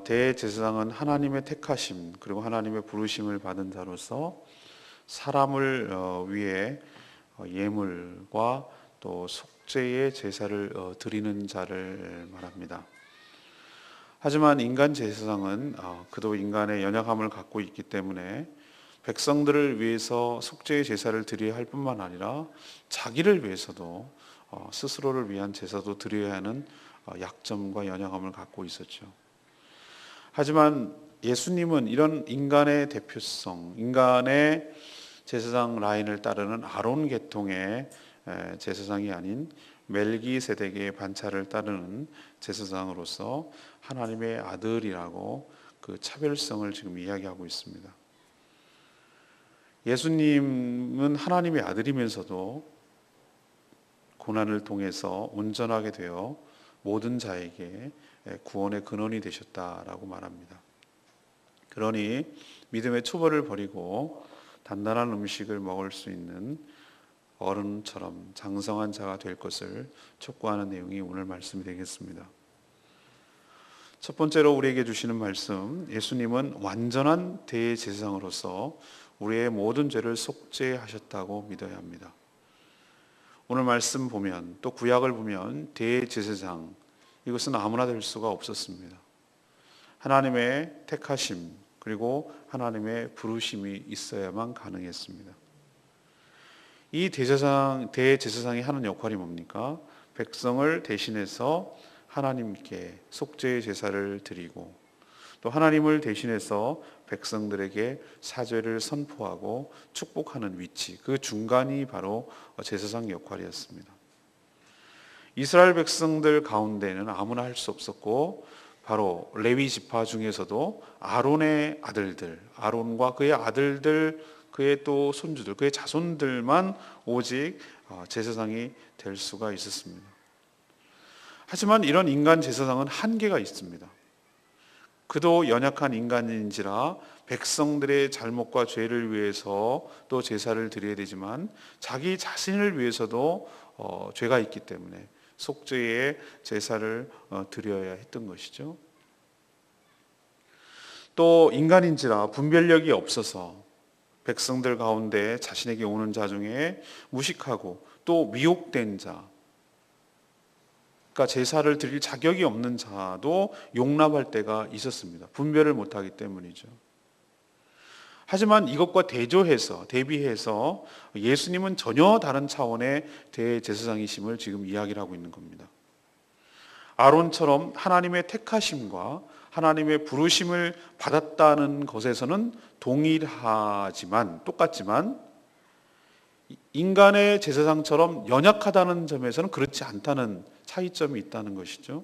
대제사장은 하나님의 택하심 그리고 하나님의 부르심을 받은 자로서 사람을 위해 예물과 또 속죄의 제사를 드리는 자를 말합니다. 하지만 인간 제사장은 그도 인간의 연약함을 갖고 있기 때문에 백성들을 위해서 속죄의 제사를 드려야 할 뿐만 아니라 자기를 위해서도 스스로를 위한 제사도 드려야 하는 약점과 연약함을 갖고 있었죠. 하지만 예수님은 이런 인간의 대표성, 인간의 제사장 라인을 따르는 아론 계통의 제사장이 아닌 멜기세덱의 반차를 따르는 제사장으로서 하나님의 아들이라고 그 차별성을 지금 이야기하고 있습니다. 예수님은 하나님의 아들이면서도 고난을 통해서 온전하게 되어 모든 자에게 구원의 근원이 되셨다라고 말합니다. 그러니 믿음의 초벌을 버리고 단단한 음식을 먹을 수 있는 어른처럼 장성한 자가 될 것을 촉구하는 내용이 오늘 말씀이 되겠습니다. 첫 번째로 우리에게 주시는 말씀, 예수님은 완전한 대제사장으로서 우리의 모든 죄를 속죄하셨다고 믿어야 합니다. 오늘 말씀 보면 또 구약을 보면 대제사장, 이것은 아무나 될 수가 없었습니다. 하나님의 택하심 그리고 하나님의 부르심이 있어야만 가능했습니다. 이 대제사장이 하는 역할이 뭡니까? 백성을 대신해서 하나님께 속죄의 제사를 드리고 또 하나님을 대신해서 백성들에게 사죄를 선포하고 축복하는 위치, 그 중간이 바로 제사장 역할이었습니다. 이스라엘 백성들 가운데는 아무나 할 수 없었고 바로 레위 지파 중에서도 아론의 아들들, 아론과 그의 아들들, 그의 또 손주들, 그의 자손들만 오직 제사장이 될 수가 있었습니다. 하지만 이런 인간 제사장은 한계가 있습니다. 그도 연약한 인간인지라 백성들의 잘못과 죄를 위해서 또 제사를 드려야 되지만 자기 자신을 위해서도 죄가 있기 때문에 속죄의 제사를 드려야 했던 것이죠. 또 인간인지라 분별력이 없어서 백성들 가운데 자신에게 오는 자 중에 무식하고 또 미혹된 자, 그러니까 제사를 드릴 자격이 없는 자도 용납할 때가 있었습니다. 분별을 못하기 때문이죠. 하지만 이것과 대비해서 예수님은 전혀 다른 차원의 대제사장이심을 지금 이야기를 하고 있는 겁니다. 아론처럼 하나님의 택하심과 하나님의 부르심을 받았다는 것에서는 똑같지만 인간의 제사장처럼 연약하다는 점에서는 그렇지 않다는 차이점이 있다는 것이죠.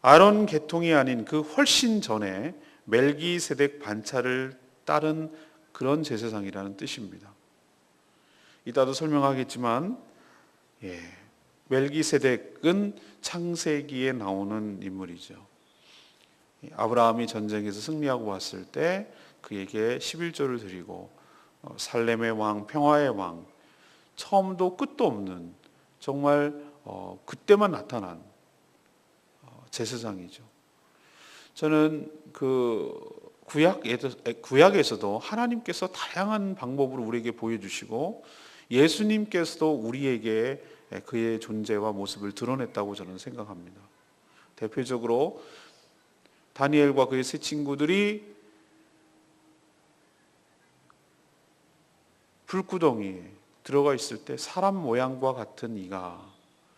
아론 계통이 아닌 그 훨씬 전에 멜기세덱 반차를 따른 그런 제사장이라는 뜻입니다. 이따도 설명하겠지만 멜기세덱은 창세기에 나오는 인물이죠. 아브라함이 전쟁에서 승리하고 왔을 때 그에게 11조를 드리고 살렘의 왕, 평화의 왕, 처음도 끝도 없는 정말 그때만 나타난 제사장이죠. 저는 그 구약에서도 하나님께서 다양한 방법으로 우리에게 보여주시고 예수님께서도 우리에게 그의 존재와 모습을 드러냈다고 저는 생각합니다. 대표적으로 다니엘과 그의 세 친구들이 불구덩이에 들어가 있을 때 사람 모양과 같은 이가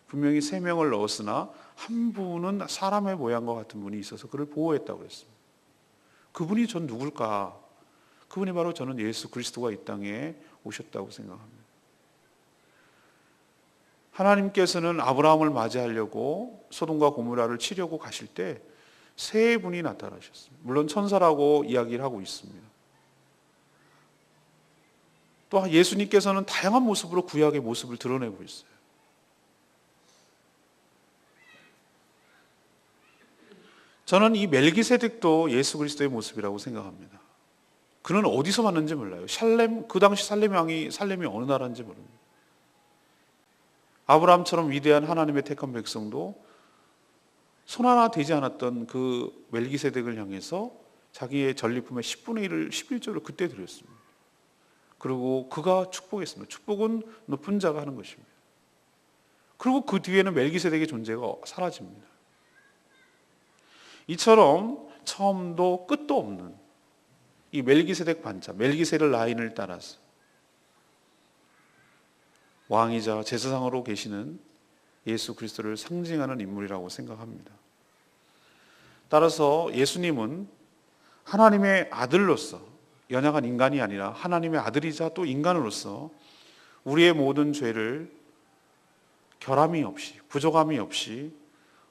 분명히 3명을 넣었으나 한 분은 사람의 모양과 같은 분이 있어서 그를 보호했다고 했습니다. 그분이 전 누굴까? 그분이 바로 저는 예수 그리스도가 이 땅에 오셨다고 생각합니다. 하나님께서는 아브라함을 맞이하려고 소돔과 고모라를 치려고 가실 때 3분이 나타나셨습니다. 물론 천사라고 이야기를 하고 있습니다. 또 예수님께서는 다양한 모습으로 구약의 모습을 드러내고 있어요. 저는 이 멜기세덱도 예수 그리스도의 모습이라고 생각합니다. 그는 어디서 왔는지 몰라요. 그 당시 살렘이 어느 나라인지 모릅니다. 아브라함처럼 위대한 하나님의 택한 백성도 손 하나 되지 않았던 그 멜기세덱을 향해서 자기의 전리품의 10분의 1을 11조를 그때 드렸습니다. 그리고 그가 축복했습니다. 축복은 높은 자가 하는 것입니다. 그리고 그 뒤에는 멜기세덱의 존재가 사라집니다. 이처럼 처음도 끝도 없는 이 멜기세덱 반차, 멜기세덱 라인을 따라서 왕이자 제사장으로 계시는 예수 그리스도를 상징하는 인물이라고 생각합니다. 따라서 예수님은 하나님의 아들로서, 연약한 인간이 아니라 하나님의 아들이자 또 인간으로서 우리의 모든 죄를 결함이 없이, 부족함이 없이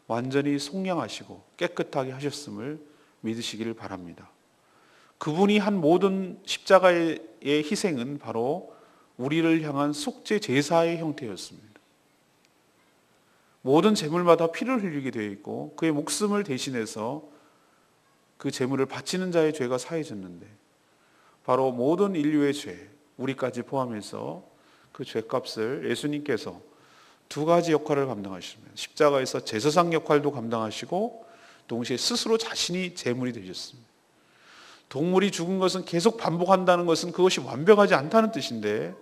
완전히 속량하시고 깨끗하게 하셨음을 믿으시기를 바랍니다. 그분이 한 모든 십자가의 희생은 바로 우리를 향한 속죄 제사의 형태였습니다. 모든 제물마다 피를 흘리게 되어 있고 그의 목숨을 대신해서 그 제물을 바치는 자의 죄가 사해졌는데 바로 모든 인류의 죄, 우리까지 포함해서 그 죄값을 예수님께서 두 가지 역할을 감당하십니다. 십자가에서 제사장 역할도 감당하시고 동시에 스스로 자신이 제물이 되셨습니다. 동물이 죽은 것은 계속 반복한다는 것은 그것이 완벽하지 않다는 뜻인데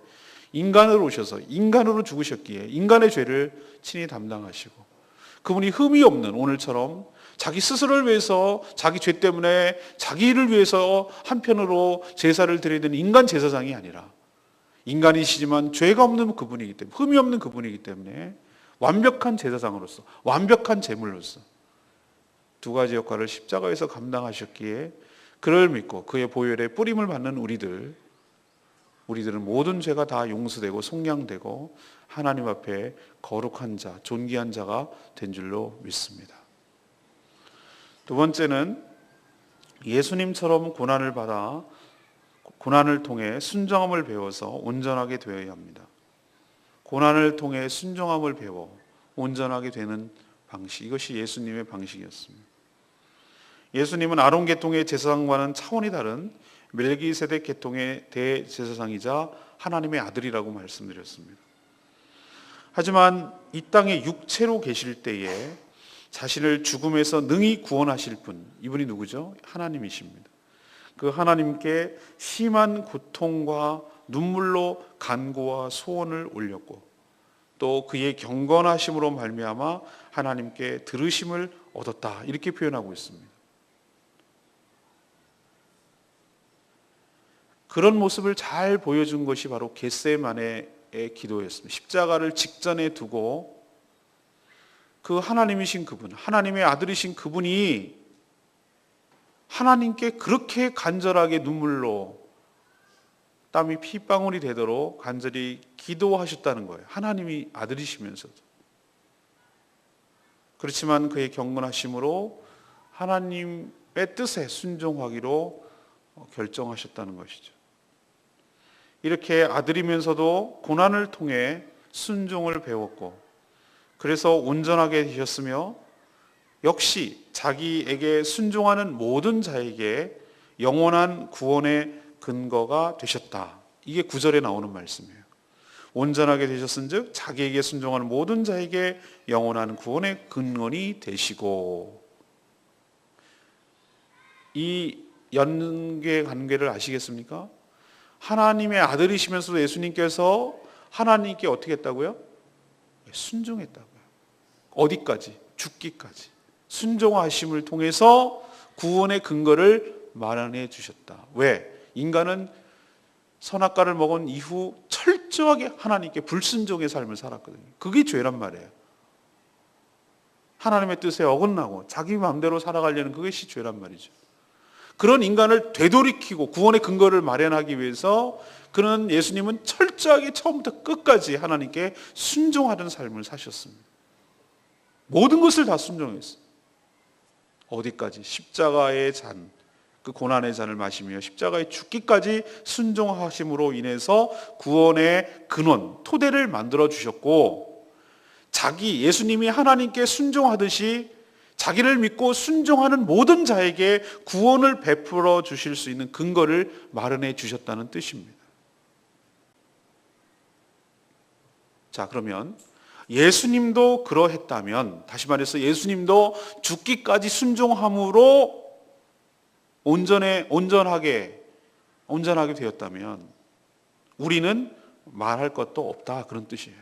인간으로 오셔서 인간으로 죽으셨기에 인간의 죄를 친히 담당하시고 그분이 흠이 없는 오늘처럼 자기 스스로를 위해서 자기 죄 때문에 자기를 위해서 한편으로 제사를 드려야 되는 인간 제사장이 아니라 인간이시지만 죄가 없는 그분이기 때문에 흠이 없는 그분이기 때문에 완벽한 제사장으로서 완벽한 제물로서 두 가지 역할을 십자가에서 감당하셨기에 그를 믿고 그의 보혈에 뿌림을 받는 우리들은 모든 죄가 다 용서되고 속량되고 하나님 앞에 거룩한 자, 존귀한 자가 된 줄로 믿습니다. 두 번째는 예수님처럼 고난을 받아 고난을 통해 순종함을 배워서 온전하게 되어야 합니다. 고난을 통해 순종함을 배워 온전하게 되는 방식, 이것이 예수님의 방식이었습니다. 예수님은 아론 계통의 제사장과는 차원이 다른 멜기세덱 계통의 대제사장이자 하나님의 아들이라고 말씀드렸습니다. 하지만 이 땅에 육체로 계실 때에 자신을 죽음에서 능히 구원하실 분, 이분이 누구죠? 하나님이십니다. 그 하나님께 심한 고통과 눈물로 간구와 소원을 올렸고 또 그의 경건하심으로 말미암아 하나님께 들으심을 얻었다, 이렇게 표현하고 있습니다. 그런 모습을 잘 보여준 것이 바로 겟세마네의 기도였습니다. 십자가를 직전에 두고 그 하나님이신 그분, 하나님의 아들이신 그분이 하나님께 그렇게 간절하게 눈물로 땀이 핏방울이 되도록 간절히 기도하셨다는 거예요. 하나님이 아들이시면서도. 그렇지만 그의 경건하심으로 하나님의 뜻에 순종하기로 결정하셨다는 것이죠. 이렇게 아들이면서도 고난을 통해 순종을 배웠고 그래서 온전하게 되셨으며 역시 자기에게 순종하는 모든 자에게 영원한 구원의 근거가 되셨다. 이게 9절에 나오는 말씀이에요. 온전하게 되셨은즉 자기에게 순종하는 모든 자에게 영원한 구원의 근원이 되시고, 이 연계 관계를 아시겠습니까? 하나님의 아들이시면서도 예수님께서 하나님께 어떻게 했다고요? 순종했다고요. 어디까지? 죽기까지. 순종하심을 통해서 구원의 근거를 마련해 주셨다. 왜? 인간은 선악과를 먹은 이후 철저하게 하나님께 불순종의 삶을 살았거든요. 그게 죄란 말이에요. 하나님의 뜻에 어긋나고 자기 마음대로 살아가려는 그것이 죄란 말이죠. 그런 인간을 되돌이키고 구원의 근거를 마련하기 위해서 그는 예수님은 철저하게 처음부터 끝까지 하나님께 순종하는 삶을 사셨습니다. 모든 것을 다 순종했어요. 어디까지? 십자가의 잔, 그 고난의 잔을 마시며 십자가에 죽기까지 순종하심으로 인해서 구원의 근원, 토대를 만들어 주셨고, 자기 예수님이 하나님께 순종하듯이 자기를 믿고 순종하는 모든 자에게 구원을 베풀어 주실 수 있는 근거를 마련해 주셨다는 뜻입니다. 자, 그러면 예수님도 그러했다면, 다시 말해서 예수님도 죽기까지 순종함으로 온전하게 되었다면 우리는 말할 것도 없다, 그런 뜻이에요.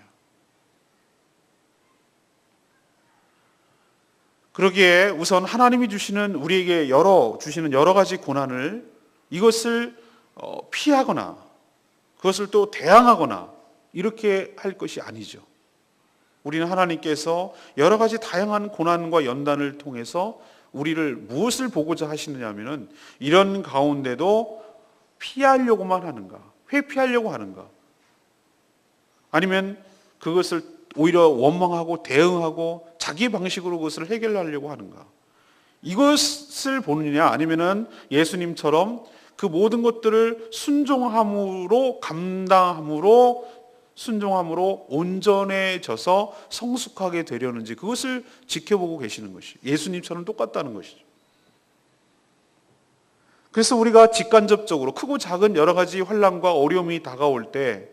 그러기에 우선 하나님이 우리에게 주시는 여러 가지 고난을, 이것을 피하거나 그것을 또 대항하거나 이렇게 할 것이 아니죠. 우리는 하나님께서 여러 가지 다양한 고난과 연단을 통해서 우리를 무엇을 보고자 하시느냐 하면은, 이런 가운데도 피하려고만 하는가, 회피하려고 하는가, 아니면 그것을 오히려 원망하고 대응하고 자기 방식으로 그것을 해결하려고 하는가, 이것을 보느냐, 아니면은 예수님처럼 그 모든 것들을 순종함으로 온전해져서 성숙하게 되려는지, 그것을 지켜보고 계시는 것이 예수님처럼 똑같다는 것이죠. 그래서 우리가 직간접적으로 크고 작은 여러 가지 환난과 어려움이 다가올 때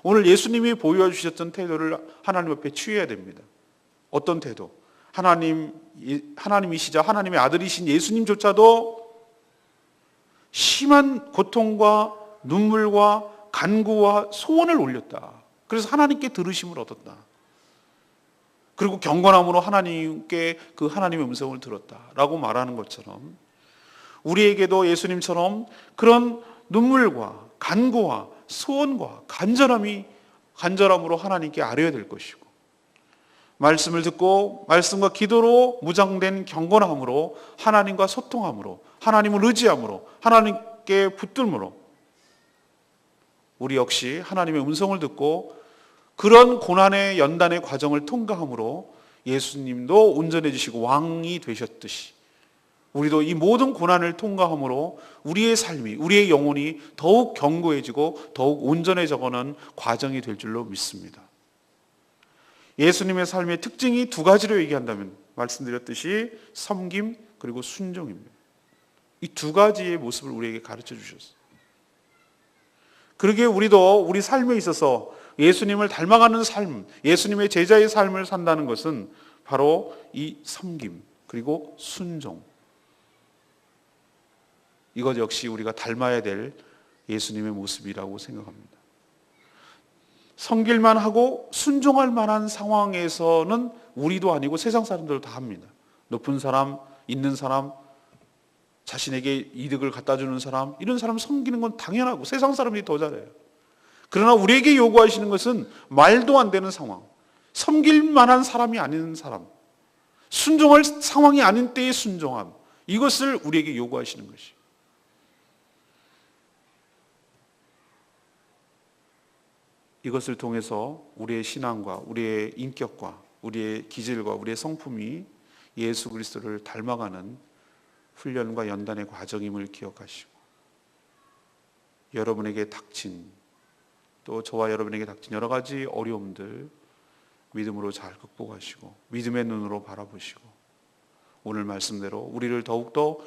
오늘 예수님이 보여주셨던 태도를 하나님 앞에 취해야 됩니다. 어떤 태도? 하나님이시자 하나님의 아들이신 예수님조차도 심한 고통과 눈물과 간구와 소원을 올렸다. 그래서 하나님께 들으심을 얻었다. 그리고 경건함으로 하나님께 그 하나님의 음성을 들었다라고 말하는 것처럼, 우리에게도 예수님처럼 그런 눈물과 간구와 소원과 간절함으로 하나님께 아뢰어야 될 것이고, 말씀을 듣고 말씀과 기도로 무장된 경건함으로 하나님과 소통함으로, 하나님을 의지함으로, 하나님께 붙들므로 우리 역시 하나님의 음성을 듣고 그런 고난의 연단의 과정을 통과함으로 예수님도 온전해지시고 왕이 되셨듯이, 우리도 이 모든 고난을 통과함으로 우리의 삶이, 우리의 영혼이 더욱 견고해지고 더욱 온전해져가는 과정이 될 줄로 믿습니다. 예수님의 삶의 특징이 두 가지로 얘기한다면, 말씀드렸듯이 섬김 그리고 순종입니다. 이 두 가지의 모습을 우리에게 가르쳐 주셨어요. 그러기에 우리도 우리 삶에 있어서 예수님을 닮아가는 삶, 예수님의 제자의 삶을 산다는 것은 바로 이 섬김 그리고 순종, 이것 역시 우리가 닮아야 될 예수님의 모습이라고 생각합니다. 섬길만 하고 순종할 만한 상황에서는 우리도 아니고 세상 사람들도 다 합니다. 높은 사람, 있는 사람, 자신에게 이득을 갖다 주는 사람, 이런 사람 섬기는 건 당연하고 세상 사람들이 더 잘해요. 그러나 우리에게 요구하시는 것은 말도 안 되는 상황, 섬길 만한 사람이 아닌 사람, 순종할 상황이 아닌 때의 순종함, 이것을 우리에게 요구하시는 것이. 이것을 통해서 우리의 신앙과 우리의 인격과 우리의 기질과 우리의 성품이 예수 그리스도를 닮아가는 훈련과 연단의 과정임을 기억하시고, 여러분에게 닥친, 또 저와 여러분에게 닥친 여러 가지 어려움들 믿음으로 잘 극복하시고 믿음의 눈으로 바라보시고, 오늘 말씀대로 우리를 더욱더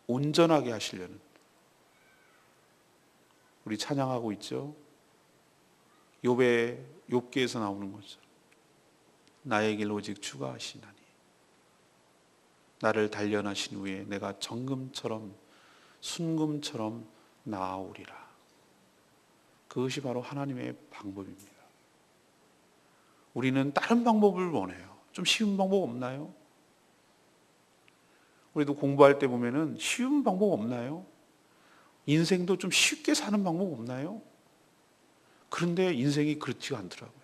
온전하게 하시려는, 우리 찬양하고 있죠. 욥기에서 나오는 것처럼 나의 길 오직 주가 하시나니 나를 단련하신 후에 내가 정금처럼 순금처럼 나아오리라. 그것이 바로 하나님의 방법입니다. 우리는 다른 방법을 원해요. 좀 쉬운 방법 없나요? 우리도 공부할 때 보면은 쉬운 방법 없나요? 인생도 좀 쉽게 사는 방법 없나요? 그런데 인생이 그렇지가 않더라고요.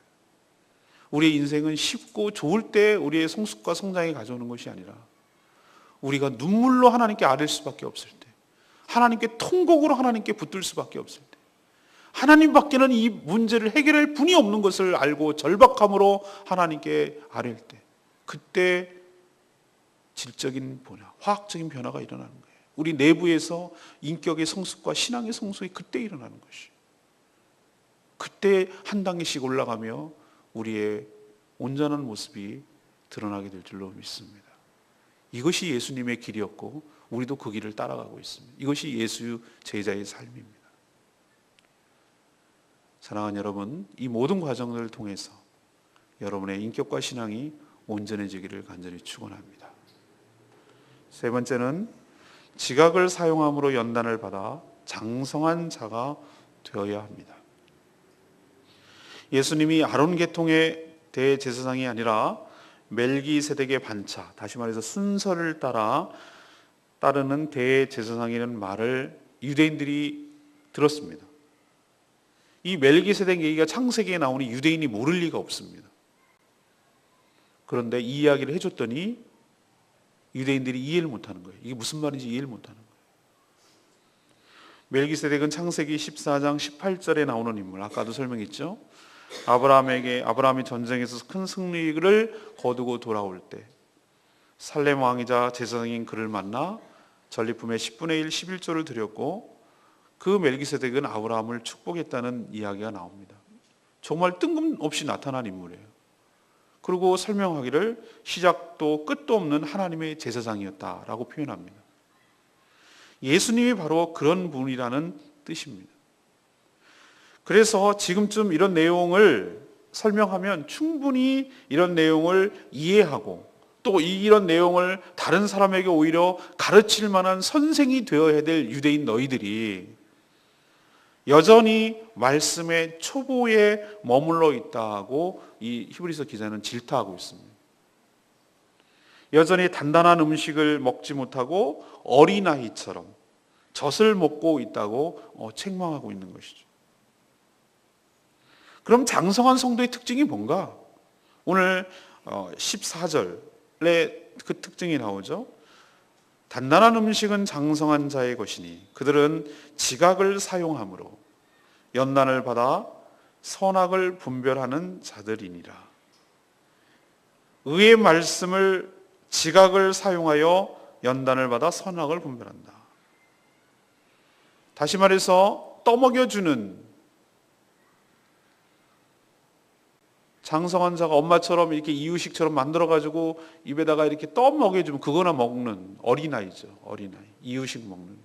우리의 인생은 쉽고 좋을 때 우리의 성숙과 성장이 가져오는 것이 아니라, 우리가 눈물로 하나님께 아뢰을 수밖에 없을 때, 하나님께 통곡으로 하나님께 붙들 수밖에 없을 때, 하나님밖에는 이 문제를 해결할 분이 없는 것을 알고 절박함으로 하나님께 아뢰을 때, 그때 질적인 변화, 화학적인 변화가 일어나는 거예요. 우리 내부에서 인격의 성숙과 신앙의 성숙이 그때 일어나는 것이. 그때 한 단계씩 올라가며 우리의 온전한 모습이 드러나게 될 줄로 믿습니다. 이것이 예수님의 길이었고 우리도 그 길을 따라가고 있습니다. 이것이 예수 제자의 삶입니다. 사랑하는 여러분, 이 모든 과정을 통해서 여러분의 인격과 신앙이 온전해지기를 간절히 축원합니다. 세 번째는 지각을 사용함으로 연단을 받아 장성한 자가 되어야 합니다. 예수님이 아론 계통의 대제사장이 아니라 멜기세덱의 반차, 다시 말해서 순서를 따르는 대제사장이라는 말을 유대인들이 들었습니다. 이 멜기세덱 얘기가 창세기에 나오니 유대인이 모를 리가 없습니다. 그런데 이 이야기를 해줬더니 유대인들이 이해를 못하는 거예요. 이게 무슨 말인지 이해를 못하는 거예요. 멜기세덱은 창세기 14장 18절에 나오는 인물, 아까도 설명했죠. 아브라함이 전쟁에서 큰 승리를 거두고 돌아올 때 살렘 왕이자 제사장인 그를 만나 전리품의 10분의 1, 11조를 드렸고, 그 멜기세덱은 아브라함을 축복했다는 이야기가 나옵니다. 정말 뜬금없이 나타난 인물이에요. 그리고 설명하기를 시작도 끝도 없는 하나님의 제사장이었다라고 표현합니다. 예수님이 바로 그런 분이라는 뜻입니다. 그래서 지금쯤 이런 내용을 설명하면 충분히 이런 내용을 이해하고 또 이런 내용을 다른 사람에게 오히려 가르칠 만한 선생이 되어야 될 유대인 너희들이 여전히 말씀의 초보에 머물러 있다고 이 히브리서 기자는 질타하고 있습니다. 여전히 단단한 음식을 먹지 못하고 어린아이처럼 젖을 먹고 있다고 책망하고 있는 것이죠. 그럼 장성한 성도의 특징이 뭔가? 오늘 14절에 그 특징이 나오죠. 단단한 음식은 장성한 자의 것이니 그들은 지각을 사용함으로 연단을 받아 선악을 분별하는 자들이니라. 의의 말씀을 지각을 사용하여 연단을 받아 선악을 분별한다. 다시 말해서 떠먹여주는 장성한 자가 엄마처럼 이렇게 이유식처럼 만들어가지고 입에다가 이렇게 떠먹여주면 그거나 먹는 어린아이죠. 어린아이. 이유식 먹는.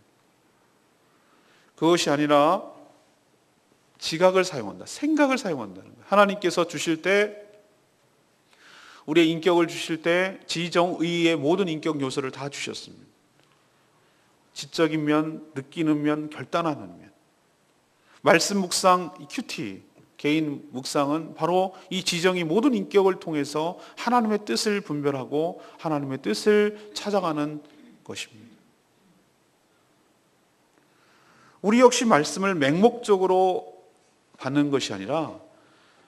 그것이 아니라 지각을 사용한다. 생각을 사용한다는 거예요. 하나님께서 주실 때, 우리의 인격을 주실 때 지정의의 모든 인격 요소를 다 주셨습니다. 지적인 면, 느끼는 면, 결단하는 면. 말씀 묵상, 큐티, 개인 묵상은 바로 이 지정이 모든 인격을 통해서 하나님의 뜻을 분별하고 하나님의 뜻을 찾아가는 것입니다. 우리 역시 말씀을 맹목적으로 받는 것이 아니라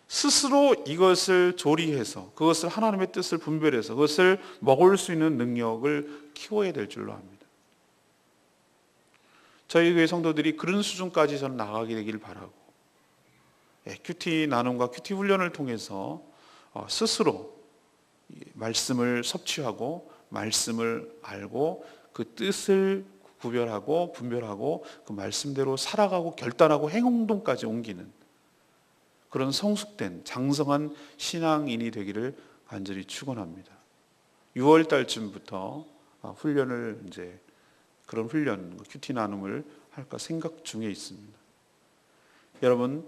스스로 이것을 조리해서 그것을 하나님의 뜻을 분별해서 그것을 먹을 수 있는 능력을 키워야 될 줄로 압니다. 저희 교회 성도들이 그런 수준까지 저는 나가게 되길 바라고, 큐티 나눔과 큐티 훈련을 통해서 스스로 말씀을 섭취하고 말씀을 알고 그 뜻을 구별하고 분별하고 그 말씀대로 살아가고 결단하고 행동까지 옮기는 그런 성숙된 장성한 신앙인이 되기를 간절히 축원합니다. 6월 달쯤부터 훈련을 그런 훈련, 큐티 나눔을 할까 생각 중에 있습니다. 여러분,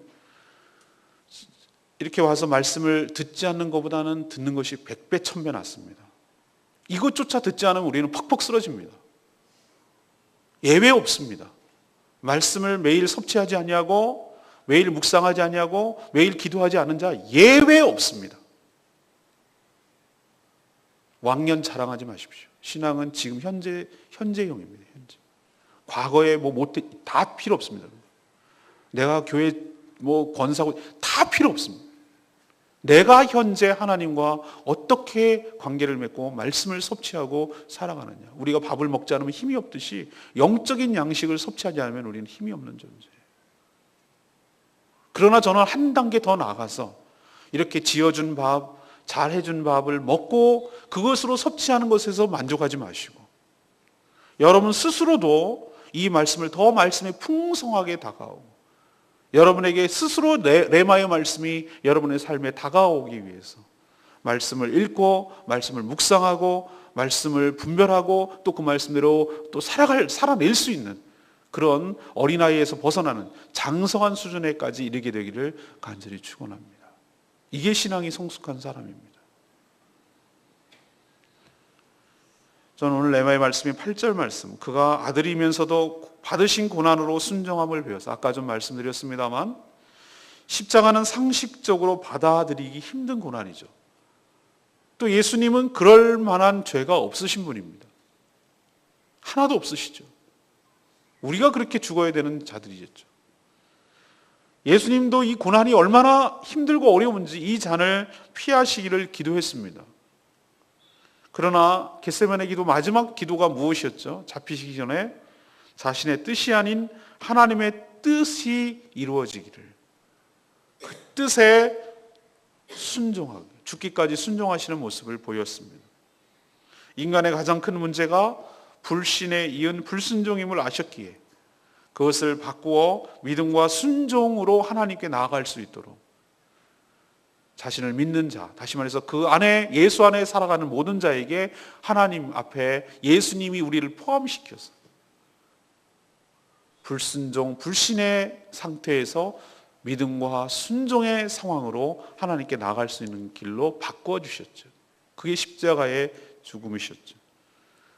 이렇게 와서 말씀을 듣지 않는 것보다는 듣는 것이 100배, 1000배 낫습니다. 이것조차 듣지 않으면 우리는 퍽퍽 쓰러집니다. 예외 없습니다. 말씀을 매일 섭취하지 아니하고 매일 묵상하지 아니하고 매일 기도하지 않은 자 예외 없습니다. 왕년 자랑하지 마십시오. 신앙은 지금 현재형입니다. 현재. 과거에 다 필요 없습니다. 내가 교회 권사고 다 필요 없습니다. 내가 현재 하나님과 어떻게 관계를 맺고 말씀을 섭취하고 살아가느냐. 우리가 밥을 먹지 않으면 힘이 없듯이 영적인 양식을 섭취하지 않으면 우리는 힘이 없는 존재예요. 그러나 저는 한 단계 더 나아가서 이렇게 지어준 밥, 잘해준 밥을 먹고 그것으로 섭취하는 것에서 만족하지 마시고 여러분 스스로도 이 말씀을 더 말씀에 풍성하게 다가오고 여러분에게 스스로 레마의 말씀이 여러분의 삶에 다가오기 위해서 말씀을 읽고 말씀을 묵상하고 말씀을 분별하고 또 그 말씀대로 또 살아낼 수 있는 그런 어린아이에서 벗어나는 장성한 수준에까지 이르게 되기를 간절히 축원합니다. 이게 신앙이 성숙한 사람입니다. 저는 오늘 레마의 말씀이 8절 말씀, 그가 아들이면서도 받으신 고난으로 순종함을 배워서, 아까 좀 말씀드렸습니다만 십자가는 상식적으로 받아들이기 힘든 고난이죠. 또 예수님은 그럴 만한 죄가 없으신 분입니다. 하나도 없으시죠. 우리가 그렇게 죽어야 되는 자들이겠죠. 예수님도 이 고난이 얼마나 힘들고 어려운지 이 잔을 피하시기를 기도했습니다. 그러나 겟세마네 기도 마지막 기도가 무엇이었죠? 잡히시기 전에 자신의 뜻이 아닌 하나님의 뜻이 이루어지기를, 그 뜻에 순종하게, 죽기까지 순종하시는 모습을 보였습니다. 인간의 가장 큰 문제가 불신에 이은 불순종임을 아셨기에 그것을 바꾸어 믿음과 순종으로 하나님께 나아갈 수 있도록 자신을 믿는 자, 다시 말해서 그 안에, 예수 안에 살아가는 모든 자에게 하나님 앞에 예수님이 우리를 포함시켜서 불순종, 불신의 상태에서 믿음과 순종의 상황으로 하나님께 나아갈 수 있는 길로 바꿔주셨죠. 그게 십자가의 죽음이셨죠.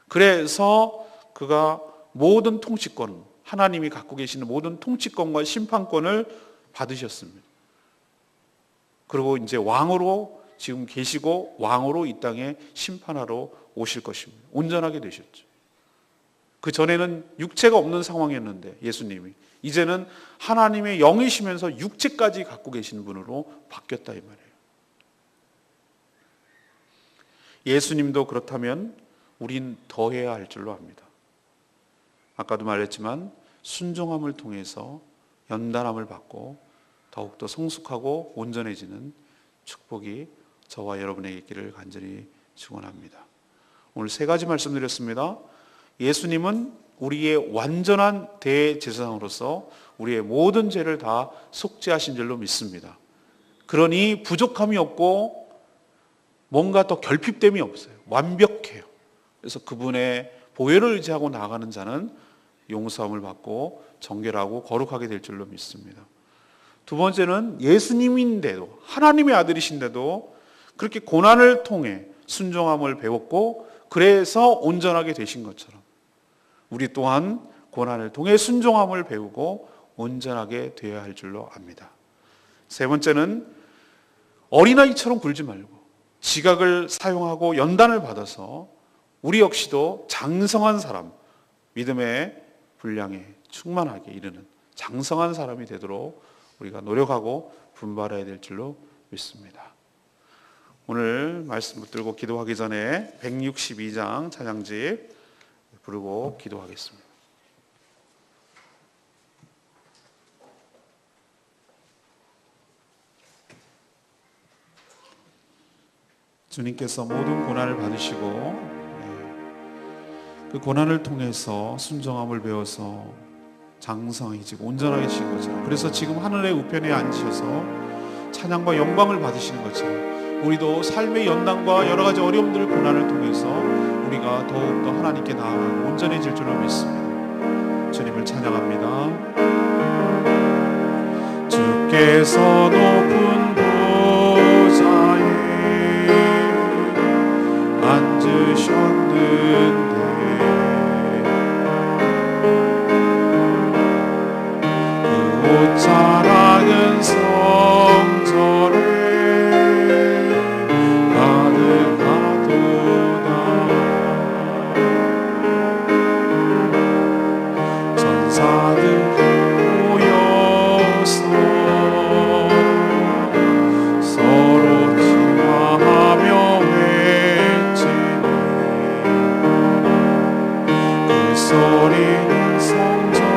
그래서 그가 모든 통치권, 하나님이 갖고 계시는 모든 통치권과 심판권을 받으셨습니다. 그리고 이제 왕으로 지금 계시고 왕으로 이 땅에 심판하러 오실 것입니다. 온전하게 되셨죠. 그 전에는 육체가 없는 상황이었는데 예수님이 이제는 하나님의 영이시면서 육체까지 갖고 계신 분으로 바뀌었다 이 말이에요. 예수님도 그렇다면 우린 더해야 할 줄로 압니다. 아까도 말했지만 순종함을 통해서 연단함을 받고 더욱더 성숙하고 온전해지는 축복이 저와 여러분에게 있기를 간절히 축원합니다. 오늘 세 가지 말씀드렸습니다. 예수님은 우리의 완전한 대제사장으로서 우리의 모든 죄를 다 속죄하신 줄로 믿습니다. 그러니 부족함이 없고 뭔가 더 결핍됨이 없어요. 완벽해요. 그래서 그분의 보혈을 의지하고 나아가는 자는 용서함을 받고 정결하고 거룩하게 될 줄로 믿습니다. 두 번째는 예수님인데도, 하나님의 아들이신데도 그렇게 고난을 통해 순종함을 배웠고 그래서 온전하게 되신 것처럼 우리 또한 고난을 통해 순종함을 배우고 온전하게 되어야 할 줄로 압니다. 세 번째는 어린아이처럼 굴지 말고 지각을 사용하고 연단을 받아서 우리 역시도 장성한 사람, 믿음의 분량에 충만하게 이르는 장성한 사람이 되도록 우리가 노력하고 분발해야 될 줄로 믿습니다. 오늘 말씀 붙들고 기도하기 전에 162장 찬양집 부르고 기도하겠습니다. 주님께서 모든 고난을 받으시고 그 고난을 통해서 순종함을 배워서 장성해지고 온전해지신 것처럼, 그래서 지금 하늘의 우편에 앉으셔서 찬양과 영광을 받으시는 것처럼 우리도 삶의 연단과 여러 가지 어려움들, 고난을 통해서 우리가 더욱더 하나님께 나아가고 온전해질 줄로 믿습니다. 주님을 찬양합니다. 주께서 높은 보좌에 앉으셨는데 작은 성전에 가득하도다. 천사들 모여서 서로 친화하며 외치니 그 소리는 성전에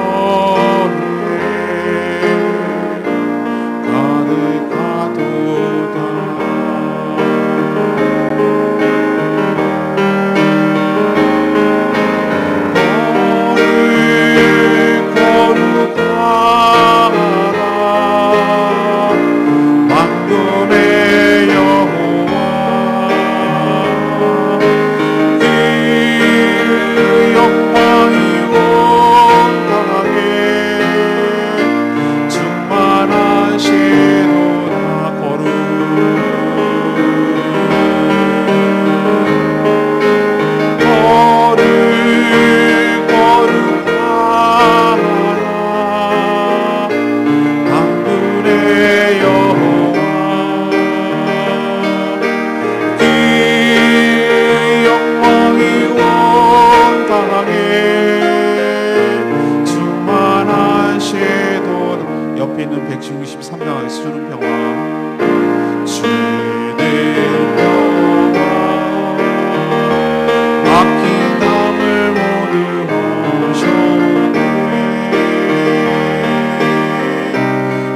영광이고 지금 23명에서 주는 평화 주는 평화 막힌 담을 모두 오셨네 주는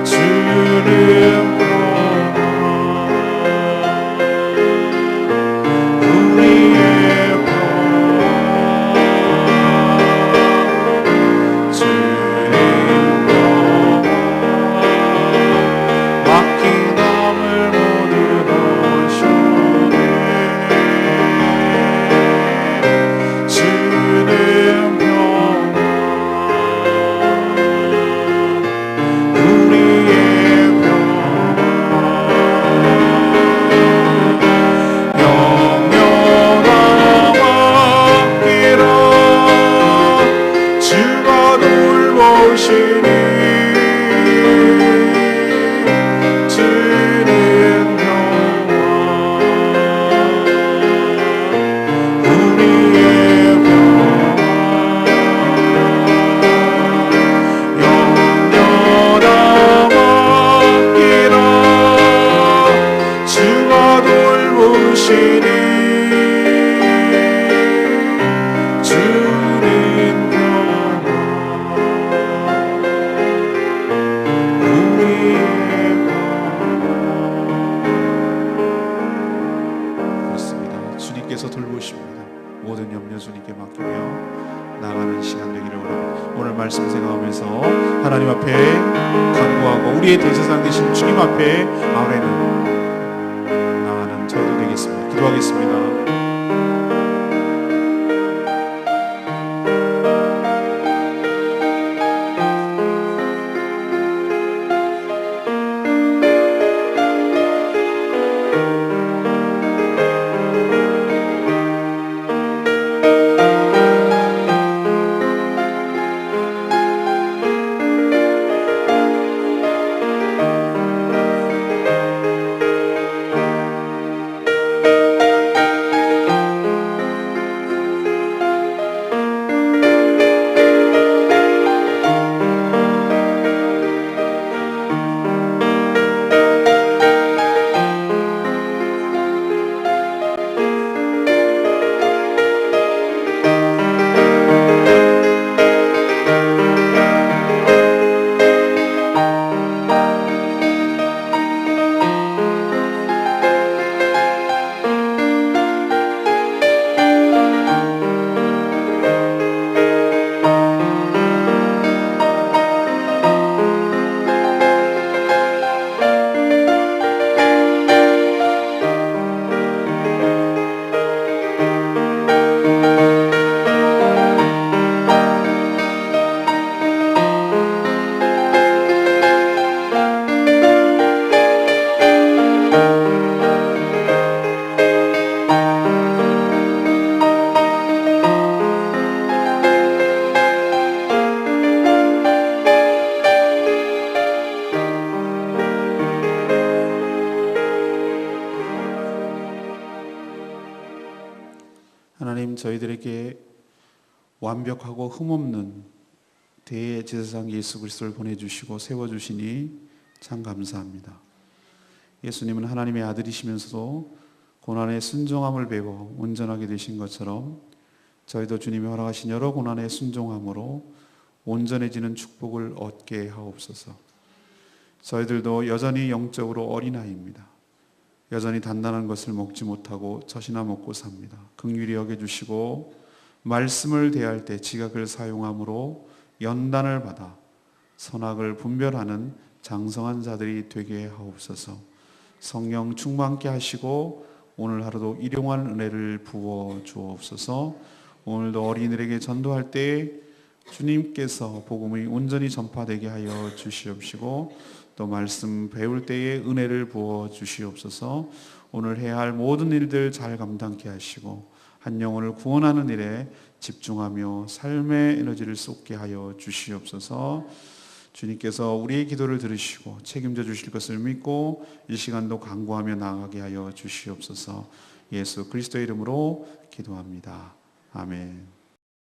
모든 염려 주님께 맡기며 나가는 시간 되기를 원합니다. 오늘 말씀 생각하면서 하나님 앞에 간구하고 우리의 대제사장 되신 주님 앞에 아뢰는 나가는 저도 되겠습니다. 기도하겠습니다. 하나님, 저희들에게 완벽하고 흠없는 대제사장 예수 그리스도를 보내주시고 세워주시니 참 감사합니다. 예수님은 하나님의 아들이시면서도 고난의 순종함을 배워 온전하게 되신 것처럼 저희도 주님이 허락하신 여러 고난의 순종함으로 온전해지는 축복을 얻게 하옵소서. 저희들도 여전히 영적으로 어린아이입니다. 여전히 단단한 것을 먹지 못하고 젖이나 먹고 삽니다. 긍휼히 여겨주시고 말씀을 대할 때 지각을 사용함으로 연단을 받아 선악을 분별하는 장성한 자들이 되게 하옵소서. 성령 충만케 하시고 오늘 하루도 일용할 은혜를 부어 주옵소서. 오늘도 어린이들에게 전도할 때 주님께서 복음이 온전히 전파되게 하여 주시옵시고 또 말씀 배울 때에 은혜를 부어 주시옵소서. 오늘 해야 할 모든 일들 잘 감당케 하시고 한 영혼을 구원하는 일에 집중하며 삶의 에너지를 쏟게 하여 주시옵소서. 주님께서 우리의 기도를 들으시고 책임져 주실 것을 믿고 이 시간도 간구하며 나아가게 하여 주시옵소서. 예수 그리스도의 이름으로 기도합니다. 아멘.